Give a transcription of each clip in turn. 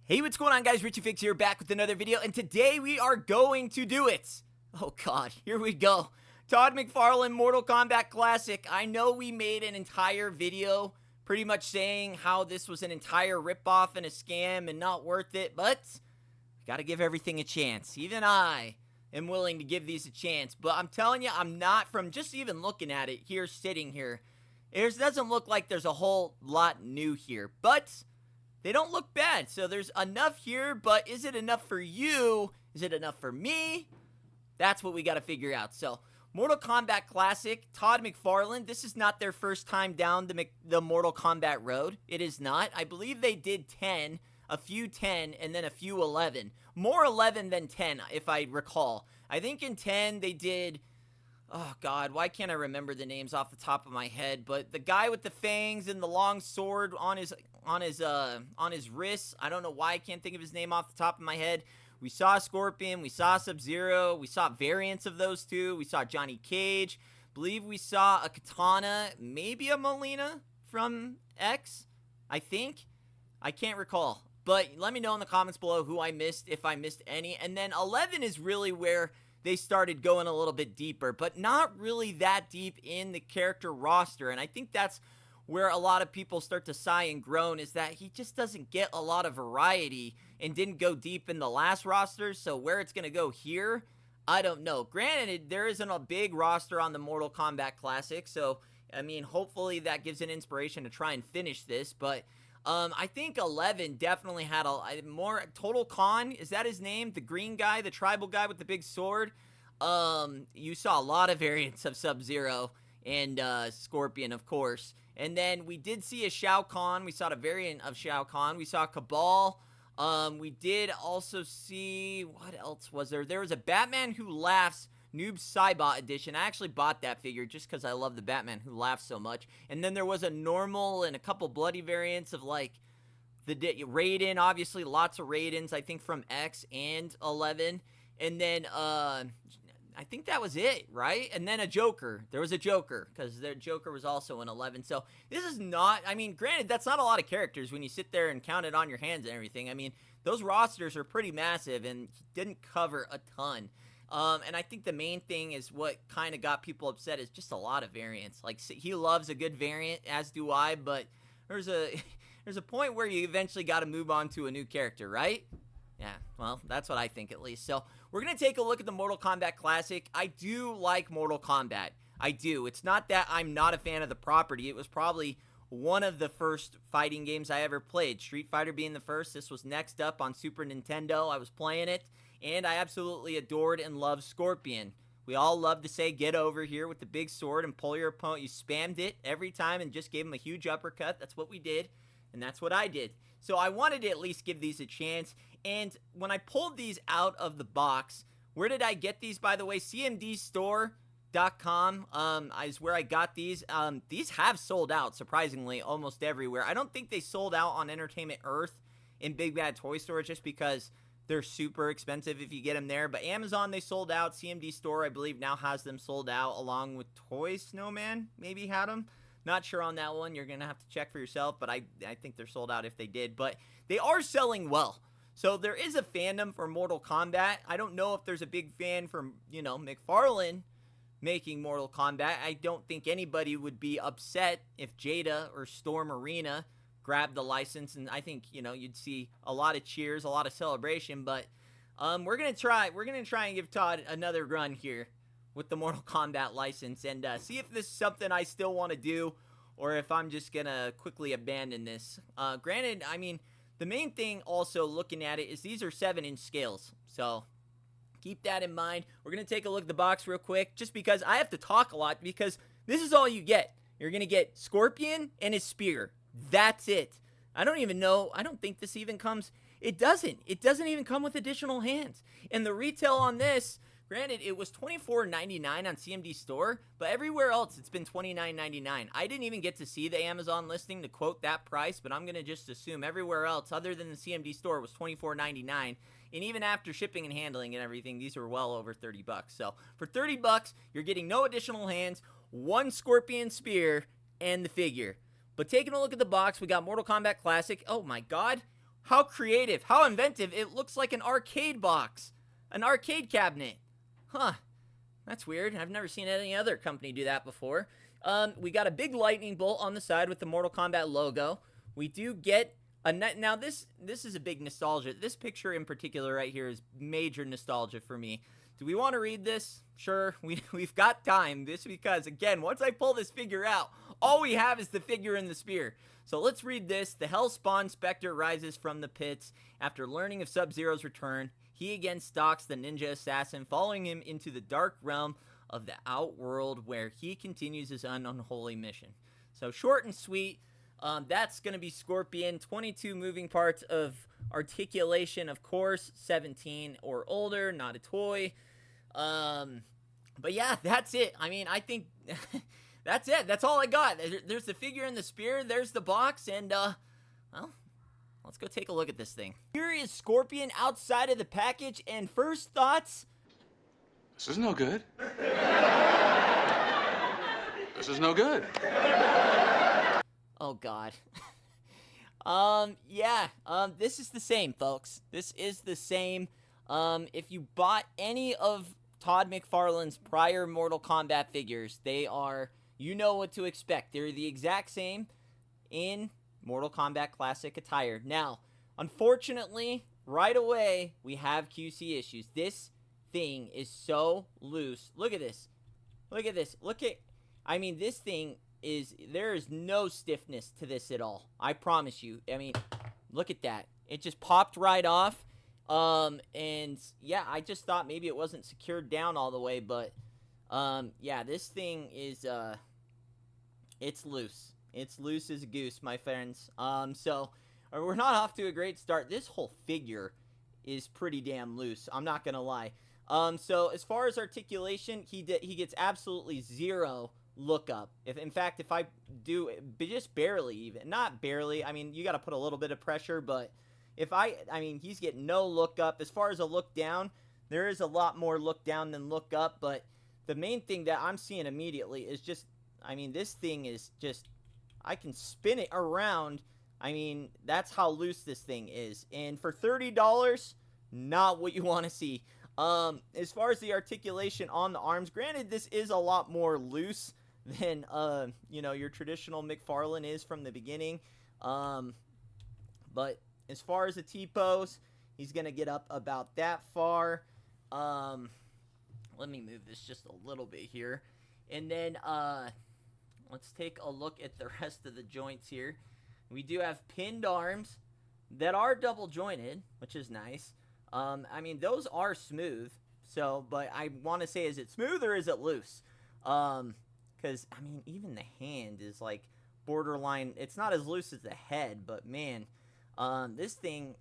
Hey, what's going on, guys? Richie Fix here, back with another video, and today we are going to do it. Oh god, here we go. Todd McFarlane Mortal Kombat Classic. I know we made an entire video pretty much saying how this was an entire ripoff and a scam and not worth it, but we gotta give everything a chance. Even I am willing to give these a chance, but I'm telling you, I'm not, from just even looking at it here, sitting here, it doesn't look like there's a whole lot new here, but they don't look bad. So there's enough here, but is it enough for you? Is it enough for me? That's what we got to figure out. So Mortal Kombat Classic, Todd McFarlane. This is not their first time down the Mortal Kombat road. It is not. I believe they did 10, a few 10, and then a few 11. More 11 than 10, if I recall. I think in 10 they did... Oh god, why can't I remember the names off the top of my head? But the guy with the fangs and the long sword on his wrist. I don't know why I can't think of his name off the top of my head. We saw Scorpion, we saw Sub-Zero, we saw variants of those two. We saw Johnny Cage. Believe we saw a Katana, maybe a Melina from X, I think. I can't recall. But let me know in the comments below who I missed, if I missed any. And then 11 is really where they started going a little bit deeper, but not really that deep in the character roster. And I think that's where a lot of people start to sigh and groan, is that he just doesn't get a lot of variety and didn't go deep in the last roster. So where it's going to go here, I don't know. Granted, there isn't a big roster on the Mortal Kombat Classic, so I mean, hopefully that gives an inspiration to try and finish this. But I think 11 definitely had a more... Total Khan, is that his name? The green guy, the tribal guy with the big sword. You saw a lot of variants of Sub-Zero and Scorpion, of course. And then we did see a Shao Kahn. We saw a variant of Shao Kahn. We saw Cabal. We did also see... What else was there? There was a Batman Who Laughs Noob Saibot edition. I actually bought that figure just because I love the Batman Who Laughs so much. And then there was a normal and a couple bloody variants of, like, the Raiden. Obviously, lots of Raidens, I think, from X and 11. And then, I think that was it, right? And then a Joker. There was a Joker, because their Joker was also in 11. So, this is not... I mean, granted, that's not a lot of characters when you sit there and count it on your hands and everything. I mean, those rosters are pretty massive and didn't cover a ton. And I think the main thing is what kind of got people upset is just a lot of variants. Like, he loves a good variant, as do I, but there's a point where you eventually got to move on to a new character, right? Yeah, well, that's what I think at least. So, we're going to take a look at the Mortal Kombat Classic. I do like Mortal Kombat. I do. It's not that I'm not a fan of the property. It was probably one of the first fighting games I ever played. Street Fighter being the first. This was next up on Super Nintendo. I was playing it. And I absolutely adored and loved Scorpion. We all love to say, get over here with the big sword and pull your opponent. You spammed it every time and just gave him a huge uppercut. That's what we did. And that's what I did. So I wanted to at least give these a chance. And when I pulled these out of the box, where did I get these, by the way? CMDstore.com is where I got these. These have sold out, surprisingly, almost everywhere. I don't think they sold out on Entertainment Earth in Big Bad Toy Store just because they're super expensive if you get them there. But Amazon, they sold out. CMD Store, I believe, now has them sold out, along with Toy Snowman maybe had them. Not sure on that one. You're going to have to check for yourself, but I think they're sold out if they did. But they are selling well. So there is a fandom for Mortal Kombat. I don't know if there's a big fan from, you know, McFarlane making Mortal Kombat. I don't think anybody would be upset if Jada or Storm Arena grab the license, and I think, you know, you'd see a lot of cheers, a lot of celebration. But we're gonna try and give Todd another run here with the Mortal Kombat license and see if this is something I still want to do, or if I'm just gonna quickly abandon this. Granted, I mean, the main thing also looking at it is these are 7-inch scales, so keep that in mind. We're gonna take a look at the box real quick, just because I have to talk a lot, because this is all you get. You're gonna get Scorpion and his spear. That's it. I don't even know. I don't think this even comes. It doesn't even come with additional hands. And the retail on this, granted, it was $24.99 on CMD Store, but everywhere else it's been $29.99. I didn't even get to see the Amazon listing to quote that price, but I'm going to just assume everywhere else other than the CMD Store was $24.99. And even after shipping and handling and everything, these were well over 30 bucks. So for 30 bucks, you're getting no additional hands, one Scorpion spear, and the figure. But taking a look at the box, we got Mortal Kombat Classic. Oh my god. How creative, how inventive. It looks like an arcade box, an arcade cabinet. Huh, that's weird. I've never seen any other company do that before. We got a big lightning bolt on the side with the Mortal Kombat logo. We do get a now this is a big nostalgia. This picture in particular right here is major nostalgia for me. Do we want to read this? Sure, we've got time. This because, again, once I pull this figure out, all we have is the figure and the spear. So let's read this. The Hellspawn Spectre rises from the pits. After learning of Sub-Zero's return, he again stalks the ninja assassin, following him into the dark realm of the Outworld, where he continues his unholy mission. So short and sweet. That's going to be Scorpion. 22 moving parts of articulation, of course. 17 or older, not a toy. But yeah, that's it. I mean, I think that's it. That's all I got. There's the figure and the spear. There's the box. And, well, let's go take a look at this thing. Here is Scorpion outside of the package. And first thoughts? This is no good. This is no good. Oh, God. This is the same, folks. This is the same. If you bought any of Todd McFarlane's prior Mortal Kombat figures, they are, you know what to expect. They're the exact same in Mortal Kombat Classic attire. Now, unfortunately, right away, we have QC issues. This thing is so loose. Look at this. Look at this. I mean, this thing is, there is no stiffness to this at all. I promise you. I mean, look at that. It just popped right off. And yeah, I just thought maybe it wasn't secured down all the way, but, yeah, this thing is, it's loose. It's loose as a goose, my friends. So, we're not off to a great start. This whole figure is pretty damn loose. I'm not gonna lie. So as far as articulation, he gets absolutely zero lookup. In fact, if I do just barely, even not barely, I mean, you got to put a little bit of pressure, but if I mean, he's getting no lookup. As far as a look down, there is a lot more look down than look up, but the main thing that I'm seeing immediately is just, I mean, this thing is just, I can spin it around. I mean, that's how loose this thing is. And for $30, not what you want to see. As far as the articulation on the arms, granted, this is a lot more loose than, you know, your traditional Mcfarlane is from the beginning. But as far as the T-pose, he's going to get up about that far. Let me move this just a little bit here. And then, let's take a look at the rest of the joints here. We do have pinned arms that are double jointed, which is nice. I mean, those are smooth. So, but I want to say, is it smooth or is it loose? Because, I mean, even the hand is like borderline. It's not as loose as the head, but man, this thing,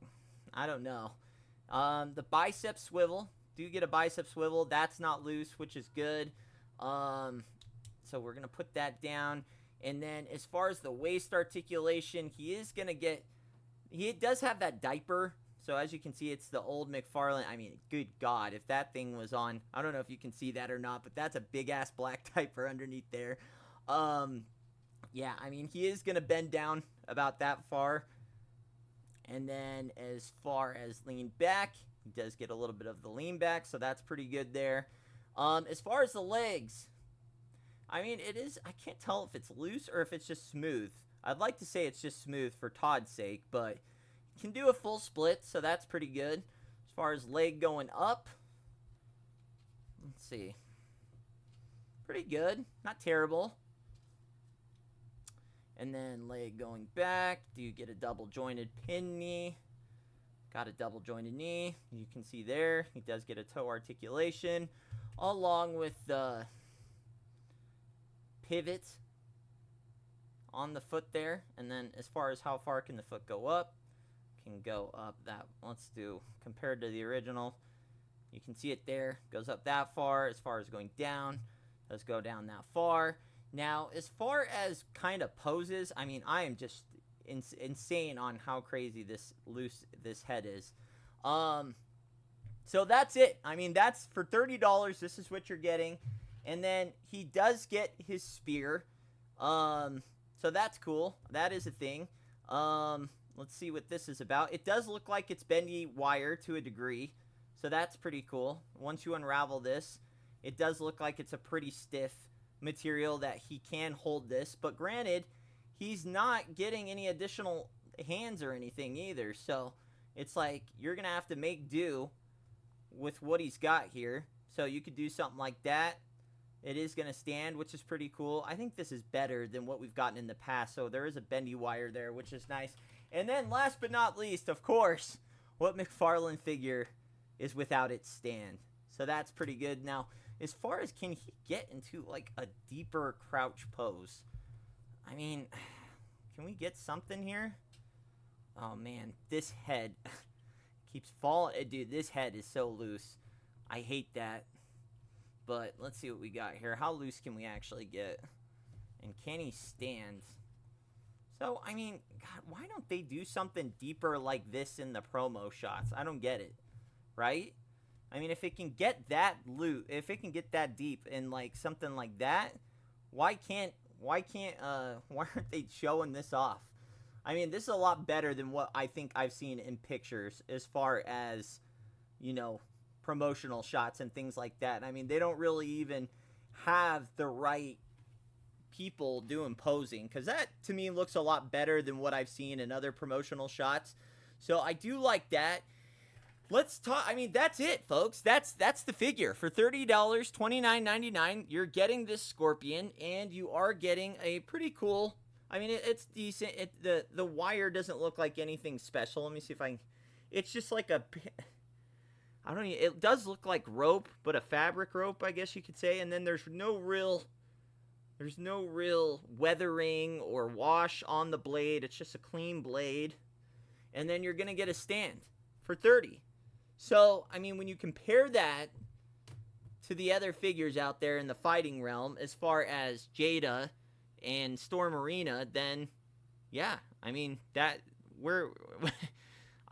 I don't know. The bicep swivel, do get a bicep swivel. That's not loose, which is good. So we're going to put that down. And then as far as the waist articulation, he does have that diaper. So as you can see, it's the old Mcfarlane. I mean, good God, if that thing was on, I don't know if you can see that or not, but that's a big-ass black diaper underneath there. Yeah, I mean, he is going to bend down about that far. And then as far as lean back, he does get a little bit of the lean back, so that's pretty good there. As far as the legs, I mean, I can't tell if it's loose or if it's just smooth. I'd like to say it's just smooth for Todd's sake, but can do a full split, so that's pretty good. As far as leg going up, let's see. Pretty good, not terrible. And then leg going back, do you get a double jointed pin knee? Got a double jointed knee. You can see there, he does get a toe articulation, along with the pivot on the foot there. And then as far as how far can the foot go up, can go up that, let's do, compared to the original, you can see it there, goes up that far. As far as going down, does go down that far. Now, as far as kind of poses, I mean, I am just insane on how crazy this head is. So that's it. I mean, that's for $30, this is what you're getting. And then he does get his spear. So that's cool. That is a thing. let's see what this is about. It does look like it's bendy wire to a degree, so that's pretty cool. Once you unravel this, it does look like it's a pretty stiff material that he can hold this, but granted, he's not getting any additional hands or anything either, so it's like you're gonna have to make do with what he's got here. So you could do something like that. It is gonna stand, which is pretty cool. I think this is better than what we've gotten in the past, so there is a bendy wire there, which is nice. And then last but not least, of course, what Mcfarlane figure is without its stand, so that's pretty good. Now, as far as can he get into like a deeper crouch pose, I mean, can we get something here? Oh man, this head keeps falling. Dude, this head is so loose. I hate that. But let's see what we got here. How loose can we actually get? And can he stand? So, I mean, God, why don't they do something deeper like this in the promo shots? I don't get it. Right? I mean, if it can get that loose, if it can get that deep in like something like that, why aren't they showing this off? I mean, this is a lot better than what I think I've seen in pictures as far as, you know, promotional shots and things like that. I mean, they don't really even have the right people doing posing, because that to me looks a lot better than what I've seen in other promotional shots. So I do like that. Let's talk. I mean, that's it, folks. That's the figure for $30, $29.99. You're getting this Scorpion, and you are getting a pretty cool. I mean, it's decent. The wire doesn't look like anything special. Let me see if I can. It's just like a. I don't know. It does look like rope, but a fabric rope, I guess you could say. And then there's no real weathering or wash on the blade. It's just a clean blade. And then you're gonna get a stand for $30. So, I mean, when you compare that to the other figures out there in the fighting realm, as far as Jada and Storm Arena, then, yeah, I mean, I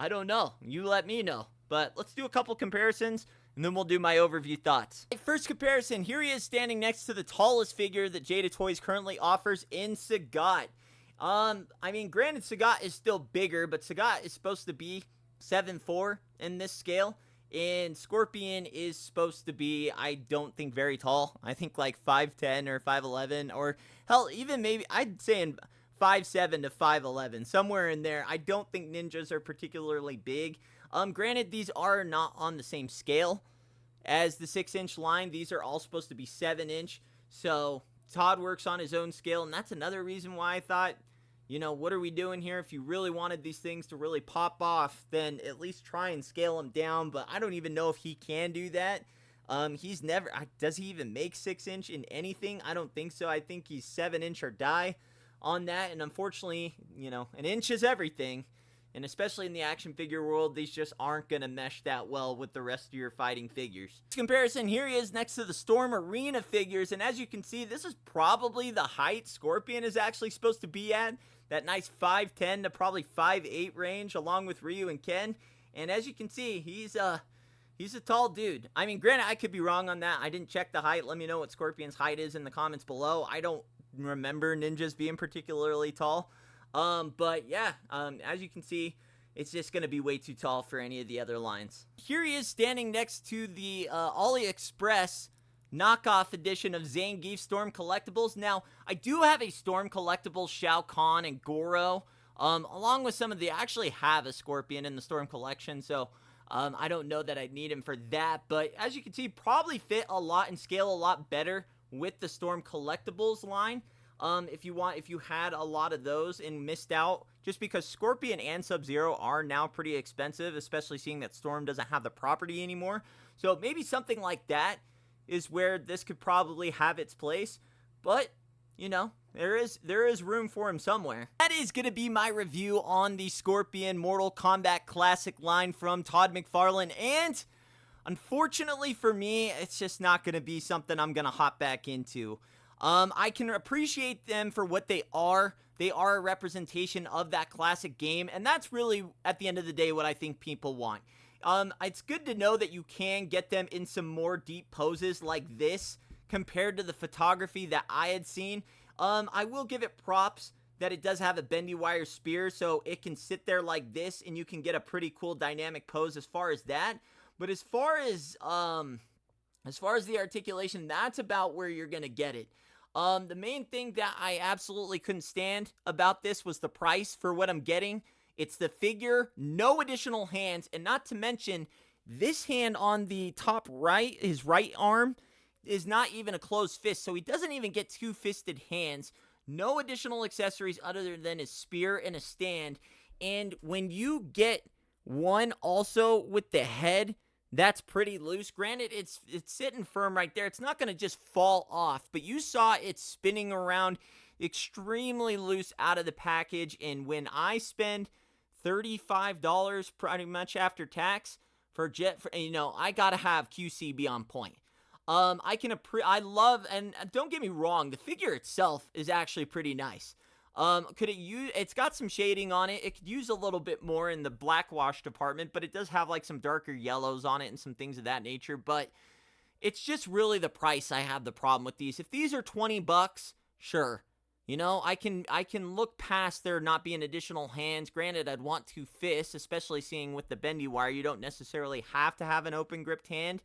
don't know. You let me know. But let's do a couple comparisons, and then we'll do my overview thoughts. First comparison, here he is standing next to the tallest figure that Jada Toys currently offers in Sagat. I mean, granted, Sagat is still bigger, but Sagat is supposed to be 7'4" in this scale, and Scorpion is supposed to be, I don't think, very tall. I think like 5'10" or 5'11", or hell, even maybe I'd say in 5'7" to 5'11", somewhere in there. I don't think ninjas are particularly big. Granted, these are not on the same scale as the 6-inch line. These are all supposed to be 7-inch, so Todd works on his own scale, and that's another reason why I thought, you know, what are we doing here? If you really wanted these things to really pop off, then at least try and scale them down, but I don't even know if he can do that. He's never, does he even make 6-inch in anything? I don't think so. I think he's 7-inch or die on that, and unfortunately, you know, an inch is everything, and especially in the action figure world, these just aren't going to mesh that well with the rest of your fighting figures. Comparison, here he is next to the Storm Arena figures, and as you can see, this is probably the height Scorpion is actually supposed to be at. That nice 5'10" to probably 5'8" range, along with Ryu and Ken. And as you can see, he's a tall dude. I mean, granted, I could be wrong on that. I didn't check the height. Let me know what Scorpion's height is in the comments below. I don't remember ninjas being particularly tall. But yeah, as you can see, it's just going to be way too tall for any of the other lines. Here he is standing next to the AliExpress knockoff edition of Zangief Storm Collectibles. Now, I do have a Storm Collectibles Shao Kahn and Goro, along with some of the, I actually have a Scorpion in the Storm collection, so I don't know that I'd need him for that, but as you can see, probably fit a lot and scale a lot better with the Storm Collectibles line. If you had a lot of those and missed out, just because Scorpion and Sub-Zero are now pretty expensive, especially seeing that Storm doesn't have the property anymore. So maybe something like that is where this could probably have its place, but you know, there is room for him somewhere. That is going to be my review on the Scorpion Mortal Kombat Classic line from Todd McFarlane, and unfortunately for me, it's just not going to be something I'm going to hop back into. I can appreciate them for what they are. They are a representation of that classic game, and that's really, at the end of the day, what I think people want. It's good to know that you can get them in some more deep poses like this compared to the photography that I had seen. I will give it props that it does have a bendy wire spear, so it can sit there like this and you can get a pretty cool dynamic pose as far as that. But as far as the articulation, that's about where you're gonna get it. The main thing that I absolutely couldn't stand about this was the price for what I'm getting. It's the figure, no additional hands, and not to mention, this hand on the top right, his right arm, is not even a closed fist, so he doesn't even get two-fisted hands. No additional accessories other than his spear and a stand. And when you get one also with the head, that's pretty loose. Granted, it's sitting firm right there. It's not going to just fall off, but you saw it spinning around extremely loose out of the package. And when I spend $35 pretty much after tax for I got to have QC be on point. I love, and don't get me wrong, the figure itself is actually pretty nice. It's got some shading on it. It could use a little bit more in the black wash department, but it does have like some darker yellows on it and some things of that nature. But it's just really the price I have the problem with these. If these are $20, sure. I can look past there not being additional hands. Granted, I'd want two fists, especially seeing with the bendy wire, you don't necessarily have to have an open gripped hand.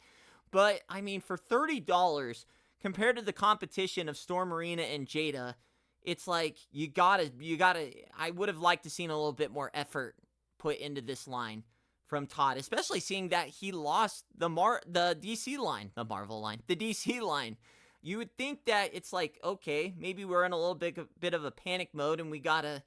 But, I mean, for $30, compared to the competition of Storm Arena and Jada, it's like, I would have liked to seen a little bit more effort put into this line from Todd, especially seeing that he lost the DC line, the Marvel line, the DC line. You would think that it's like, okay, maybe we're in a little bit of a panic mode and we gotta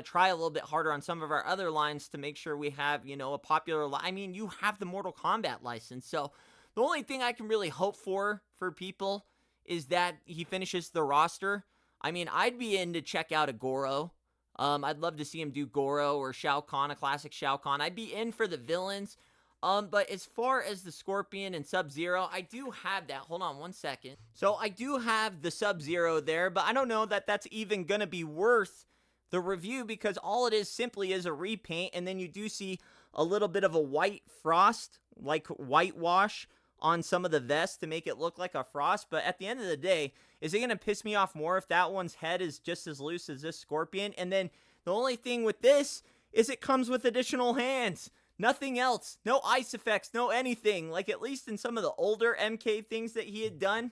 try a little bit harder on some of our other lines to make sure we have, a popular line. I mean, you have the Mortal Kombat license, so the only thing I can really hope for people is that he finishes the roster. I mean, I'd be in to check out a Goro. I'd love to see him do Goro or Shao Kahn, a classic Shao Kahn. I'd be in for the villains. But as far as the Scorpion and Sub-Zero, I do have that. Hold on one second. So I do have the Sub-Zero there, but I don't know that that's even going to be worth the review because all it is simply is a repaint, and then you do see a little bit of a white frost, like whitewash on some of the vests to make it look like a frost. But at the end of the day, is it going to piss me off more if that one's head is just as loose as this Scorpion? And then the only thing with this is it comes with additional hands. Nothing else. No ice effects, no anything. Like, at least in some of the older MK things that he had done,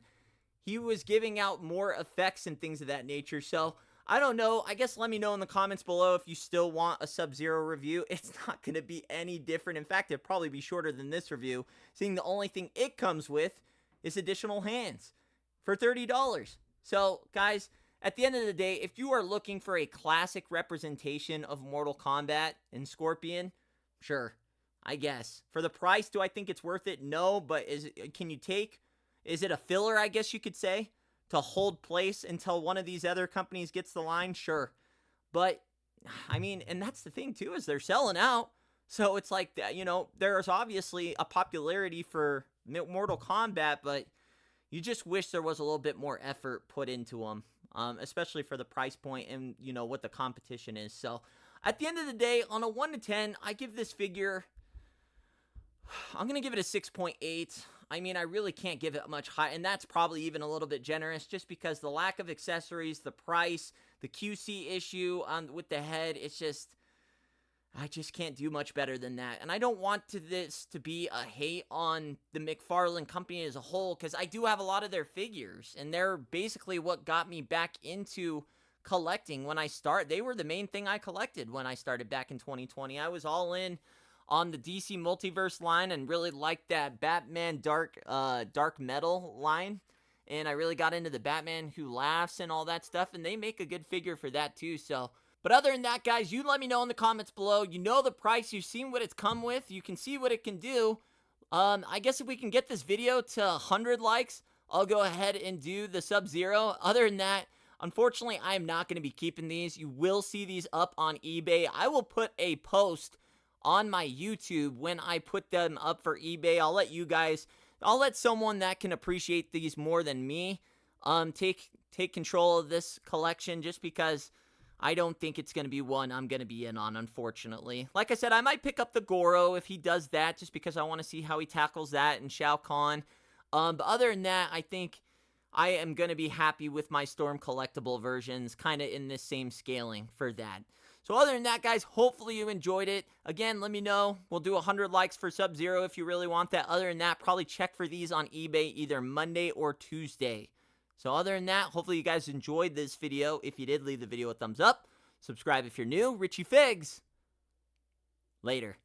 he was giving out more effects and things of that nature. So, I don't know. I guess let me know in the comments below if you still want a Sub-Zero review. It's not going to be any different. In fact, it'll probably be shorter than this review, seeing the only thing it comes with is additional hands for $30. So, guys, at the end of the day, if you are looking for a classic representation of Mortal Kombat and Scorpion, sure, I guess. For the price, do I think it's worth it? No, but is it a filler, I guess you could say, to hold place until one of these other companies gets the line? Sure. But, I mean, and that's the thing, too, is they're selling out. So it's like, there's obviously a popularity for Mortal Kombat, but you just wish there was a little bit more effort put into them, especially for the price point and, what the competition is. So, at the end of the day, on a 1 to 10, I give this figure, I'm going to give it a 6.8. I mean, I really can't give it much high, and that's probably even a little bit generous just because the lack of accessories, the price, the QC issue with the head, I just can't do much better than that. And I don't want this to be a hate on the Mcfarlane company as a whole, because I do have a lot of their figures, and they're basically what got me back into collecting when I started. They were the main thing I collected when I started back in 2020. I was all in on the DC Multiverse line and really liked that Batman Dark Metal line. And I really got into the Batman Who Laughs and all that stuff, and they make a good figure for that too. So, but other than that, guys, you let me know in the comments below. You know the price. You've seen what it's come with. You can see what it can do. I guess if we can get this video to 100 likes, I'll go ahead and do the Sub-Zero. Other than that, unfortunately, I am not going to be keeping these. You will see these up on eBay. I will put a post on my YouTube when I put them up for eBay. I'll let someone that can appreciate these more than me take control of this collection, just because I don't think it's going to be one I'm going to be in on, unfortunately. Like I said, I might pick up the Goro if he does that, just because I want to see how he tackles that and Shao Kahn. But other than that, I think I am going to be happy with my Storm collectible versions, kind of in this same scaling for that. So other than that, guys, hopefully you enjoyed it. Again, let me know. We'll do 100 likes for Sub-Zero if you really want that. Other than that, probably check for these on eBay either Monday or Tuesday. So other than that, hopefully you guys enjoyed this video. If you did, leave the video a thumbs up. Subscribe if you're new. Richie Figs. Later.